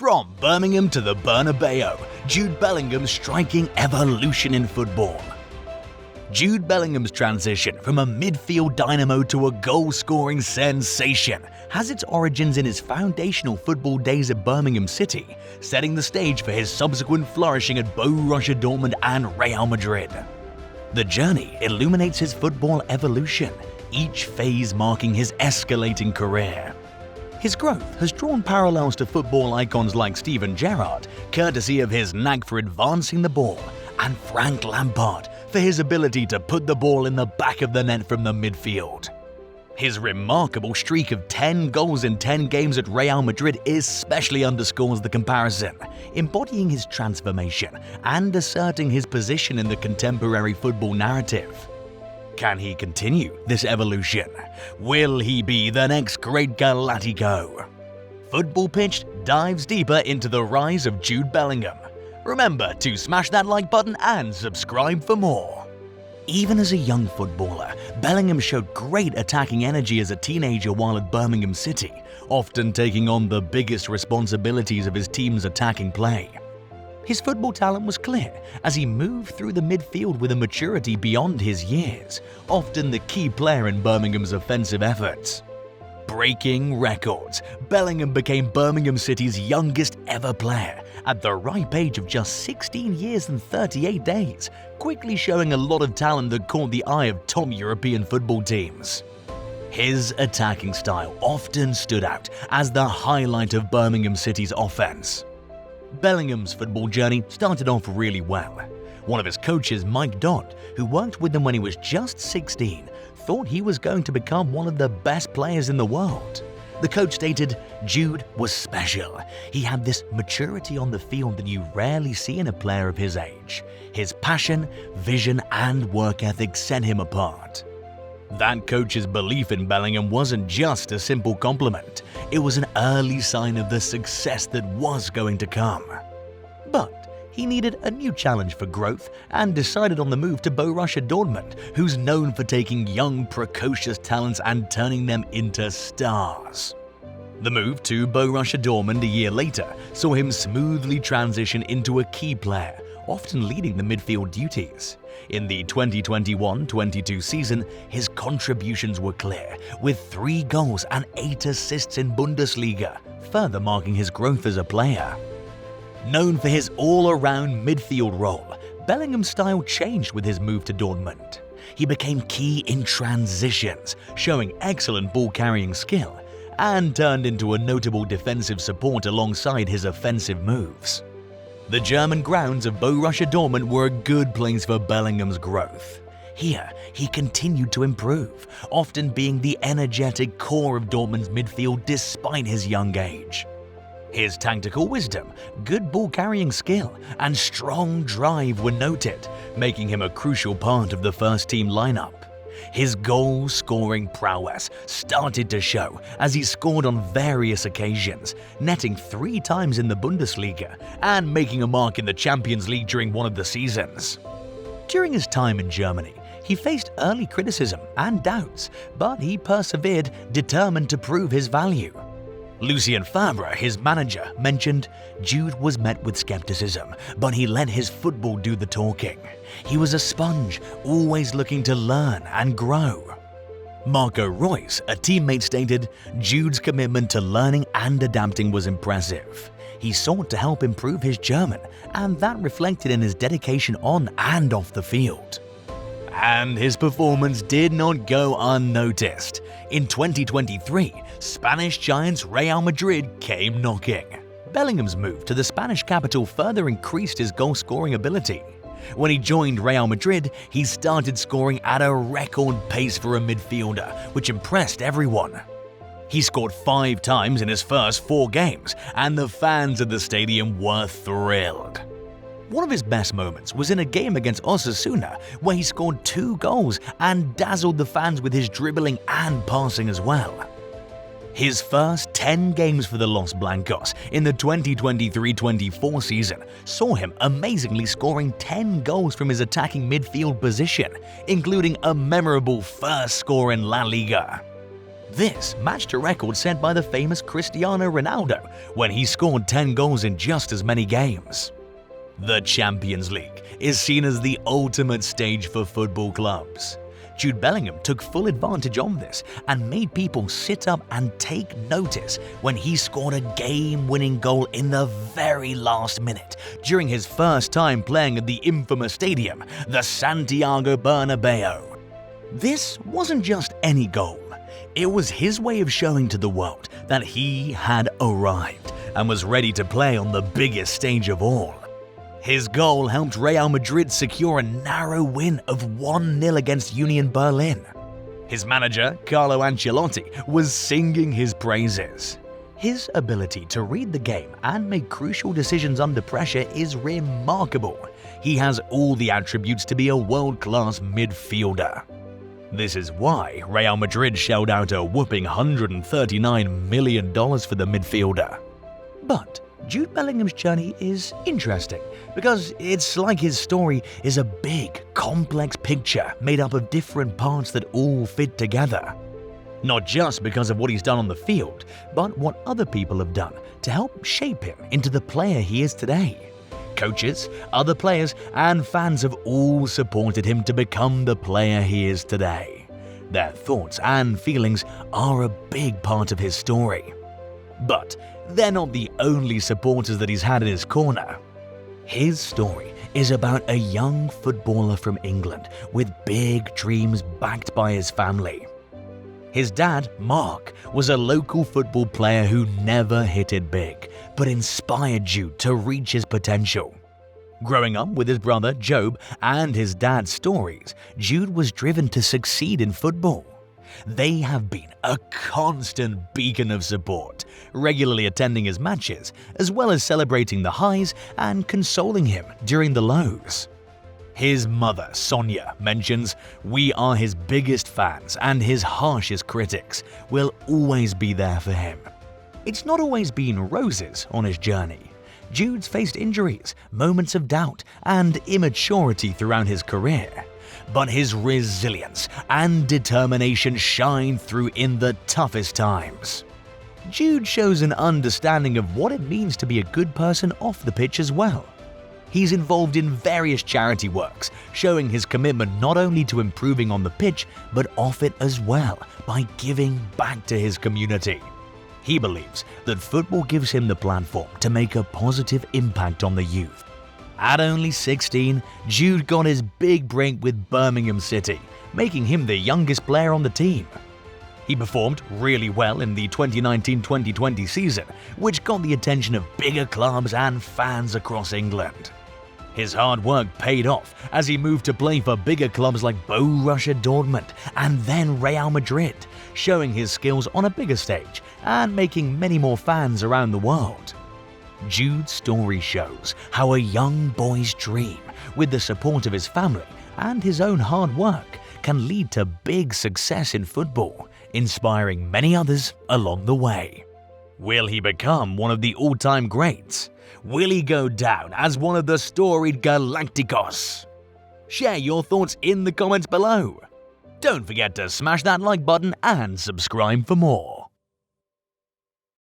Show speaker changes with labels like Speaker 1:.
Speaker 1: From Birmingham to the Bernabeu, Jude Bellingham's striking evolution in football. Jude Bellingham's transition from a midfield dynamo to a goal-scoring sensation has its origins in his foundational football days at Birmingham City, setting the stage for his subsequent flourishing at Borussia Dortmund and Real Madrid. The journey illuminates his football evolution, each phase marking his escalating career. His growth has drawn parallels to football icons like Steven Gerrard, courtesy of his knack for advancing the ball, and Frank Lampard for his ability to put the ball in the back of the net from the midfield. His remarkable streak of 10 goals in 10 games at Real Madrid especially underscores the comparison, embodying his transformation and asserting his position in the contemporary football narrative. Can he continue this evolution? Will he be the next great Galactico? Football Pitch dives deeper into the rise of Jude Bellingham. Remember to smash that like button and subscribe for more. Even as a young footballer, Bellingham showed great attacking energy as a teenager while at Birmingham City, often taking on the biggest responsibilities of his team's attacking play. His football talent was clear as he moved through the midfield with a maturity beyond his years, often the key player in Birmingham's offensive efforts. Breaking records, Bellingham became Birmingham City's youngest ever player at the ripe age of just 16 years and 38 days, quickly showing a lot of talent that caught the eye of top European football teams. His attacking style often stood out as the highlight of Birmingham City's offense. Bellingham's football journey started off really well. One of his coaches, Mike Dodd, who worked with him when he was just 16, thought he was going to become one of the best players in the world. The coach stated Jude was special. He had this maturity on the field that you rarely see in a player of his age. His passion, vision, and work ethic set him apart. That coach's belief in Bellingham wasn't just a simple compliment, it was an early sign of the success that was going to come. But he needed a new challenge for growth and decided on the move to Borussia Dortmund, who's known for taking young, precocious talents and turning them into stars. The move to Borussia Dortmund a year later saw him smoothly transition into a key player, often leading the midfield duties. In the 2021-22 season, his contributions were clear, with 3 goals and 8 assists in Bundesliga, further marking his growth as a player. Known for his all-around midfield role, Bellingham's style changed with his move to Dortmund. He became key in transitions, showing excellent ball-carrying skill, and turned into a notable defensive support alongside his offensive moves. The German grounds of Borussia Dortmund were a good place for Bellingham's growth. Here, he continued to improve, often being the energetic core of Dortmund's midfield despite his young age. His tactical wisdom, good ball-carrying skill, and strong drive were noted, making him a crucial part of the first-team lineup. His goal-scoring prowess started to show as he scored on various occasions, netting 3 times in the Bundesliga and making a mark in the Champions League during one of the seasons. During his time in Germany, he faced early criticism and doubts, but he persevered, determined to prove his value. Lucien Favre, his manager, mentioned Jude was met with skepticism, but he let his football do the talking. He was a sponge, always looking to learn and grow. Marco Reus, a teammate, stated Jude's commitment to learning and adapting was impressive. He sought to help improve his German, and that reflected in his dedication on and off the field. And his performance did not go unnoticed. In 2023, Spanish giants Real Madrid came knocking. Bellingham's move to the Spanish capital further increased his goal-scoring ability. When he joined Real Madrid, he started scoring at a record pace for a midfielder, which impressed everyone. He scored 5 times in his first 4 games, and the fans at the stadium were thrilled. One of his best moments was in a game against Osasuna, where he scored 2 goals and dazzled the fans with his dribbling and passing as well. His first 10 games for the Los Blancos in the 2023-24 season saw him amazingly scoring 10 goals from his attacking midfield position, including a memorable first score in La Liga. This matched a record set by the famous Cristiano Ronaldo when he scored 10 goals in just as many games. The Champions League is seen as the ultimate stage for football clubs. Jude Bellingham took full advantage of this and made people sit up and take notice when he scored a game-winning goal in the very last minute during his first time playing at the infamous stadium, the Santiago Bernabeu. This wasn't just any goal. It was his way of showing to the world that he had arrived and was ready to play on the biggest stage of all. His goal helped Real Madrid secure a narrow win of 1-0 against Union Berlin. His manager, Carlo Ancelotti, was singing his praises. His ability to read the game and make crucial decisions under pressure is remarkable. He has all the attributes to be a world-class midfielder. This is why Real Madrid shelled out a whopping $139 million for the midfielder. But Jude Bellingham's journey is interesting because it's like his story is a big, complex picture made up of different parts that all fit together. Not just because of what he's done on the field, but what other people have done to help shape him into the player he is today. Coaches, other players, and fans have all supported him to become the player he is today. Their thoughts and feelings are a big part of his story. But they're not the only supporters that he's had in his corner. His story is about a young footballer from England with big dreams backed by his family. His dad, Mark, was a local football player who never hit it big, but inspired Jude to reach his potential. Growing up with his brother, Job, and his dad's stories, Jude was driven to succeed in football. They have been a constant beacon of support, regularly attending his matches, as well as celebrating the highs and consoling him during the lows. His mother, Sonia, mentions, "We are his biggest fans and his harshest critics. We'll always be there for him." It's not always been roses on his journey. Jude's faced injuries, moments of doubt, and immaturity throughout his career. But his resilience and determination shine through in the toughest times. Jude shows an understanding of what it means to be a good person off the pitch as well. He's involved in various charity works, showing his commitment not only to improving on the pitch, but off it as well by giving back to his community. He believes that football gives him the platform to make a positive impact on the youth. At only 16, Jude got his big break with Birmingham City, making him the youngest player on the team. He performed really well in the 2019-2020 season, which got the attention of bigger clubs and fans across England. His hard work paid off as he moved to play for bigger clubs like Borussia Dortmund and then Real Madrid, showing his skills on a bigger stage and making many more fans around the world. Jude's story shows how a young boy's dream, with the support of his family and his own hard work, can lead to big success in football, inspiring many others along the way. Will he become one of the all-time greats? Will he go down as one of the storied Galacticos? Share your thoughts in the comments below. Don't forget to smash that like button and subscribe for more.